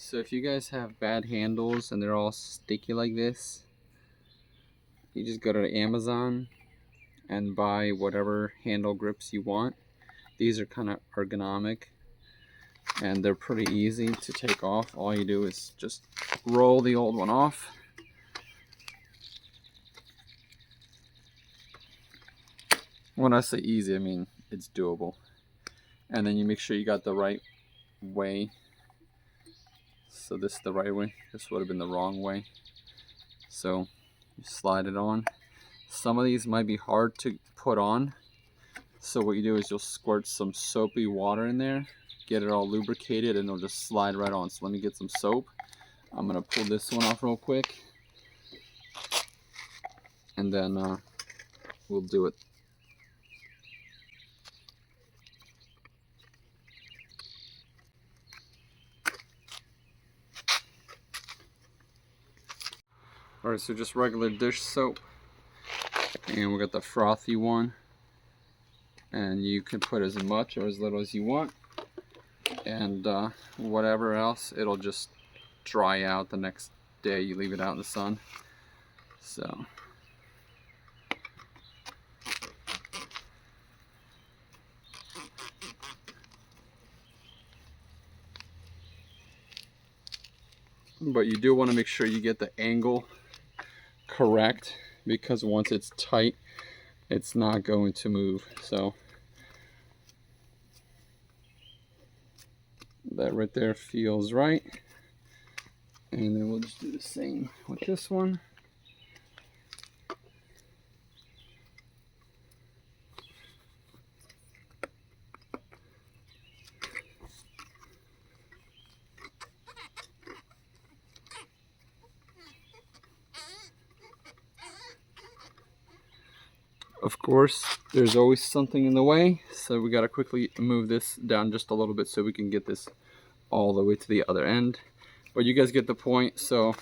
So if you guys have bad handles and they're all sticky like this, you just go to Amazon and buy whatever handle grips you want. These are kind of ergonomic and they're pretty easy to take off. All you do is just roll the old one off. When I say easy, I mean it's doable. And then you make sure you got the right way. So this is the right way. This would have been the wrong way. So you slide it on. Some of these might be hard to put on. So what you do is you'll squirt some soapy water in there, get it all lubricated, and it'll just slide right on. So let me get some soap. I'm gonna pull this one off real quick, and then we'll do it. Alright, so just regular dish soap, and we got the frothy one, and you can put as much or as little as you want, and whatever else, it'll just dry out the next day you leave it out in the sun. So but you do want to make sure you get the angle correct, because once it's tight it's not going to move. So that right there feels right, and then we'll just do the same with this one. Of course, there's always something in the way, so we got to quickly move this down just a little bit so we can get this all the way to the other end. But you guys get the point. So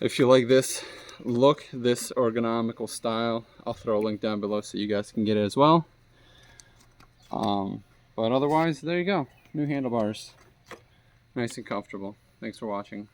if you like this look, this ergonomical style, I'll throw a link down below so you guys can get it as well. But otherwise, there you go. New handlebars. Nice and comfortable. Thanks for watching.